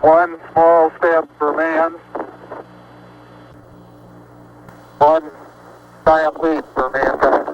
One small step for man, one giant leap for mankind.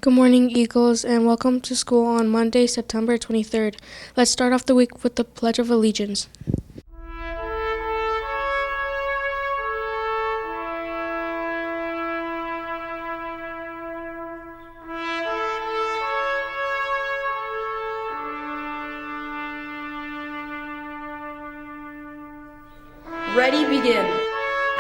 Good morning, Eagles, and welcome to school on Monday, September 23rd. Let's start off the week with the Pledge of Allegiance. Ready, begin.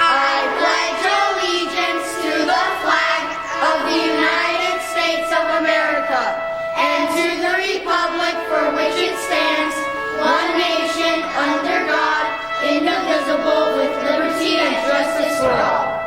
I pledge allegiance to the flag of the United States of America and to the republic for which it stands, one nation, under God, indivisible, with liberty and justice for all.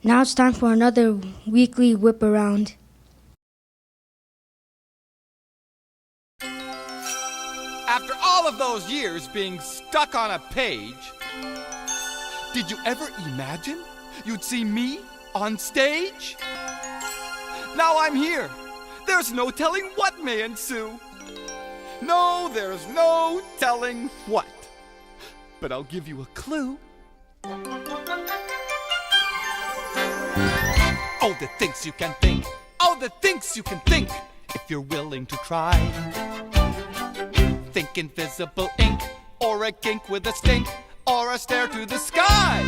Now it's time for another weekly whip around. After all of those years being stuck on a page, did you ever imagine you'd see me on stage? Now I'm here. There's no telling what may ensue. No, there's no telling what. But I'll give you a clue. Oh, the things you can think. Oh, the things you can think if you're willing to try. Think invisible ink, or a kink with a stink, or a stare to the sky.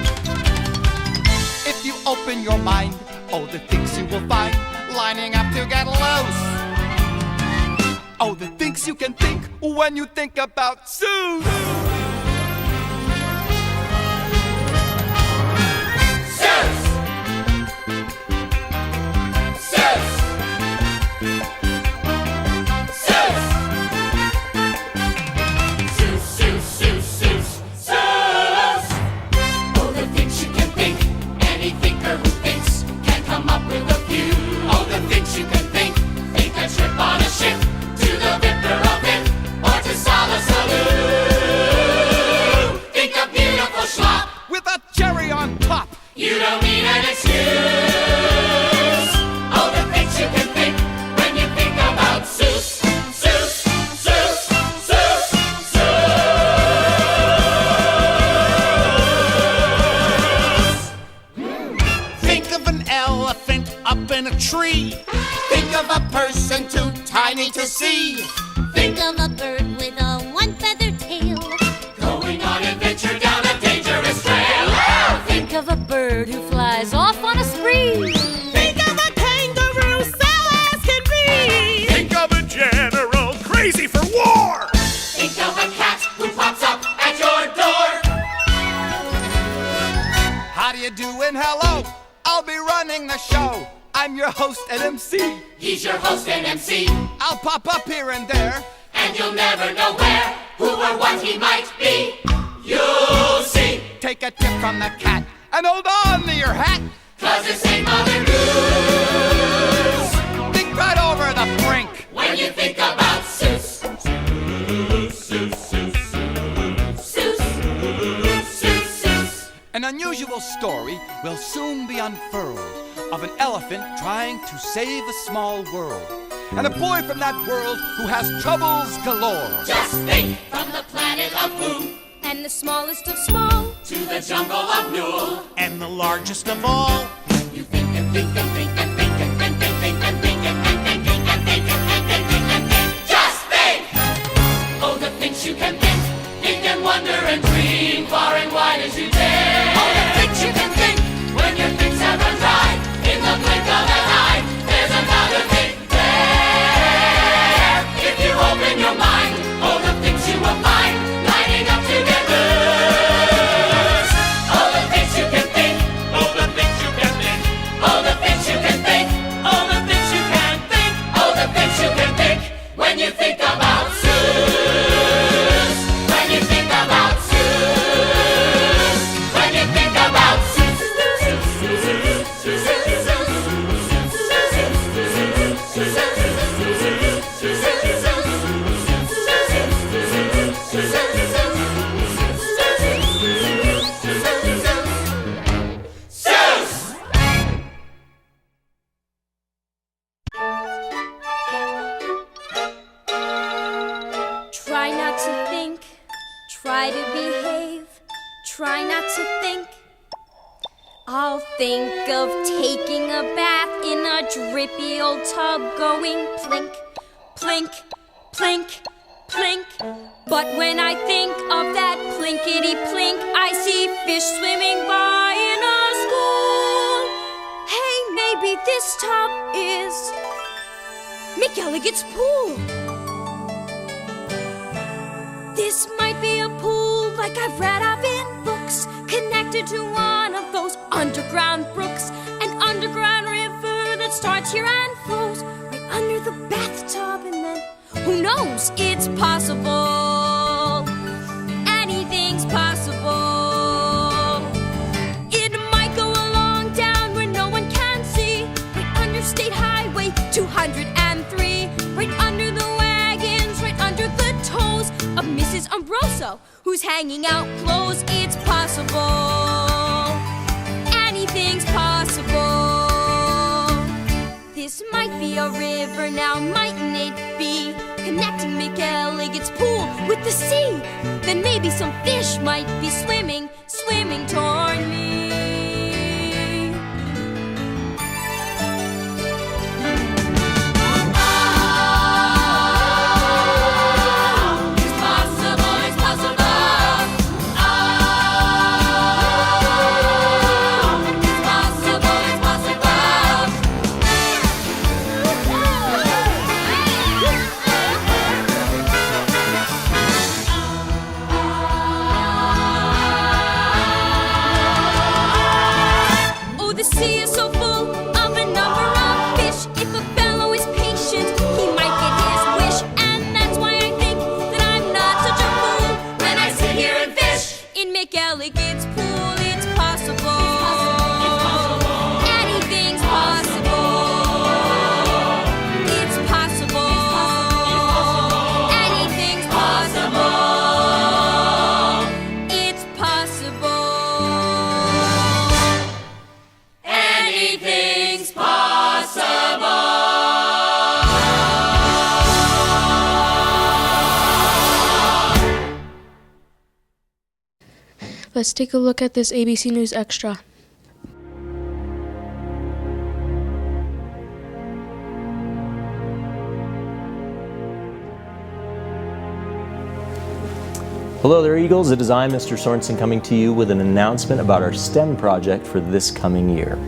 If you open your mind, oh, the things you will find lining up to get loose. Oh, the things you can think when you think about Seuss. You don't need an excuse. All the things you can think when you think about Seuss. Seuss, Seuss, Seuss, Seuss. Think of an elephant up in a tree. Think of a person too tiny to see. Think of a bird with a one-feathered tail, Going on adventure down a dangerous trail. think of a bird who flies off on a spree. Think of a kangaroo so as can be. Think of a general crazy for war. Think of a cat who pops up at your door. How do you do and hello? I'll be running the show. I'm your host and MC. He's your host and MC. I'll pop up here and there, and you'll never know where, who or what he might be. You'll see. Take a tip from the cat and hold on to your hat. 'Cause this ain't Mother Goose. Think right over the brink when you think about Seuss. Seuss. An unusual story will soon be unfurled of an elephant trying to save a small world, and a boy from that world who has troubles galore. Just think, from the planet of Pooh, And the smallest of small, to the jungle of Newell, And the largest of all, you think and think and think and think and think and think and think and think and think and think and think and think. Just think! Oh, the things you can think. Think and wonder and dream far and wide as you dare. Oh, the things you can think when your things have run dry. In the blink of an eye, there's another thing there. If you open your mind, oh, the things you will find lining up to get loose. Oh, the things you can think. oh, the things you can think, Oh, the things you can think. oh, the things you can think. Oh, the things you can think when you think about Seuss. When you think about Seuss. When you think about Seuss. Seuss! try not to think, try to behave, try not to think. I'll think of taking a bath in a drippy old tub going plink, plink, plink, plink. But when I think of that plinkety plink, I see fish swimming by in a school. Hey, maybe this tub is McElligot's pool. This might be a pool like I've read of in books, connected to one of those underground brooks, an underground river that starts here and flows right under the bathtub, and then who knows? It's possible. Anything's possible. It might go along down where no one can see, right under State Highway 203, right under the wagons, right under the toes of Mrs. Umbroso, who's hanging out clothes. It's possible. Anything's possible. This might be a river now, mightn't it be? Connecting McElligot's pool with the sea. Then maybe some fish might be swimming, swimming toward me. McElligot's pool, it's possible. Anything's possible. It's possible. Anything's possible. It's possible. Anything's possible. Let's take a look at this ABC News Extra. Hello there, Eagles. It is I, Mr. Sorensen, coming to you with an announcement about our STEM project for this coming year.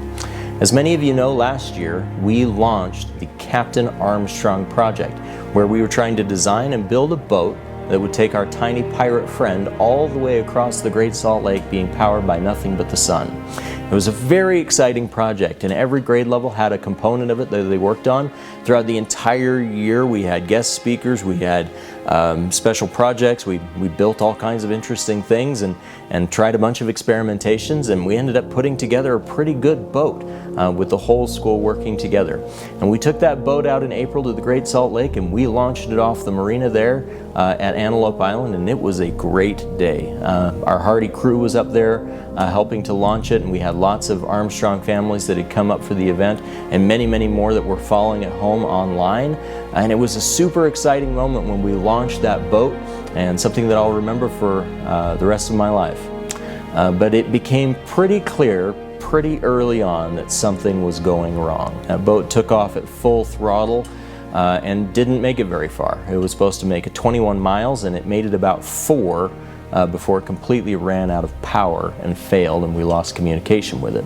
As many of you know, last year we launched the Captain Armstrong Project, where we were trying to design and build a boat that would take our tiny pirate friend all the way across the Great Salt Lake, being powered by nothing but the sun. It was a very exciting project, and every grade level had a component of it that they worked on. Throughout the entire year, we had guest speakers, we had special projects, we built all kinds of interesting things and tried a bunch of experimentations, and we ended up putting together a pretty good boat with the whole school working together. And we took that boat out in April to the Great Salt Lake, and we launched it off the marina there at Antelope Island, and it was a great day. Our Hardy crew was up there helping to launch it, and we had lots of Armstrong families that had come up for the event, and many, many more that were following at home online. And it was a super exciting moment when we launched that boat, and something that I'll remember for the rest of my life. But it became pretty clear pretty early on that something was going wrong. That boat took off at full throttle and didn't make it very far. It was supposed to make it 21 miles, and it made it about 4 before it completely ran out of power and failed, and we lost communication with it.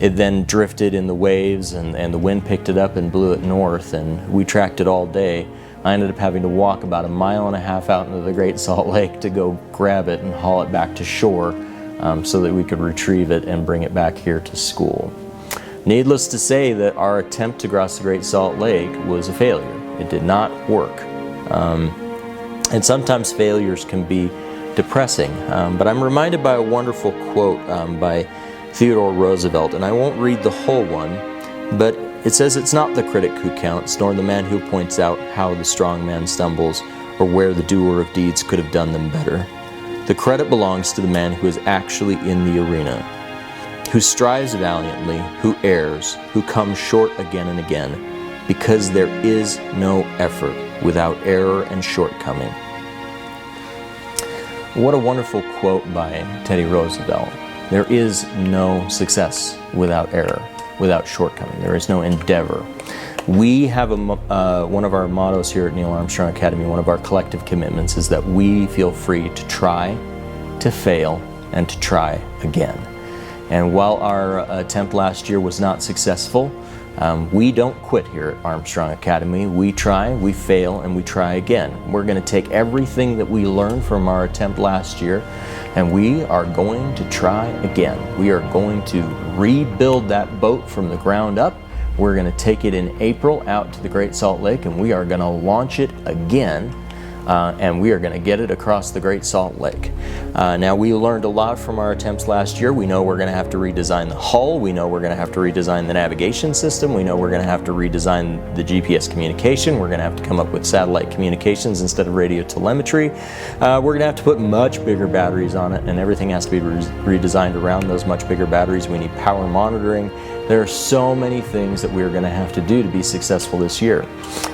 It then drifted in the waves, and the wind picked it up and blew it north, and we tracked it all day. I ended up having to walk about 1.5 miles out into the Great Salt Lake to go grab it and haul it back to shore so that we could retrieve it and bring it back here to school. Needless to say that our attempt to cross the Great Salt Lake was a failure. It did not work. And sometimes failures can be depressing, but I'm reminded by a wonderful quote by Theodore Roosevelt, and I won't read the whole one, but it says, "It's not the critic who counts, nor the man who points out how the strong man stumbles, or where the doer of deeds could have done them better. The credit belongs to the man who is actually in the arena, who strives valiantly, who errs, who comes short again and again, because there is no effort without error and shortcoming." What a wonderful quote by Teddy Roosevelt. There is no success without error, without shortcoming. There is no endeavor. We have one of our mottos here at Neil Armstrong Academy, one of our collective commitments, is that we feel free to try, to fail, and to try again. And while our attempt last year was not successful, we don't quit here at Armstrong Academy. We try, we fail, and we try again. We're going to take everything that we learned from our attempt last year, and we are going to try again. We are going to rebuild that boat from the ground up. We're going to take it in April out to the Great Salt Lake, and we are going to launch it again. And we are going to get it across the Great Salt Lake. Now, we learned a lot from our attempts last year. We know we're going to have to redesign the hull. We know we're going to have to redesign the navigation system. We know we're going to have to redesign the GPS communication. We're going to have to come up with satellite communications instead of radio telemetry. We're going to have to put much bigger batteries on it, and everything has to be redesigned around those much bigger batteries. We need power monitoring. There are so many things that we're going to have to do to be successful this year.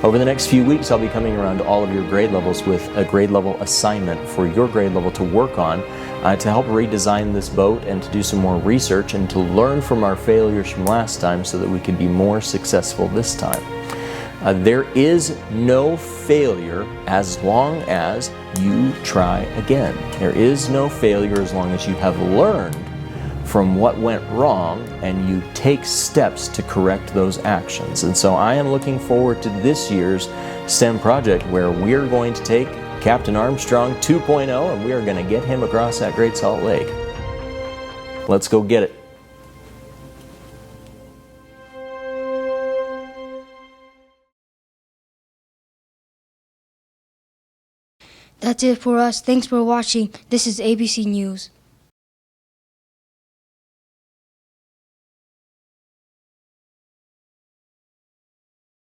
Over the next few weeks, I'll be coming around to all of your grade levels with a grade level assignment for your grade level to work on to help redesign this boat and to do some more research and to learn from our failures from last time so that we can be more successful this time. There is no failure as long as you try again. There is no failure as long as you have learned from what went wrong and you take steps to correct those actions. And so I am looking forward to this year's STEM project where we're going to take Captain Armstrong 2.0 and we are going to get him across that Great Salt Lake. Let's go get it. That's it for us. Thanks for watching. This is ABC News.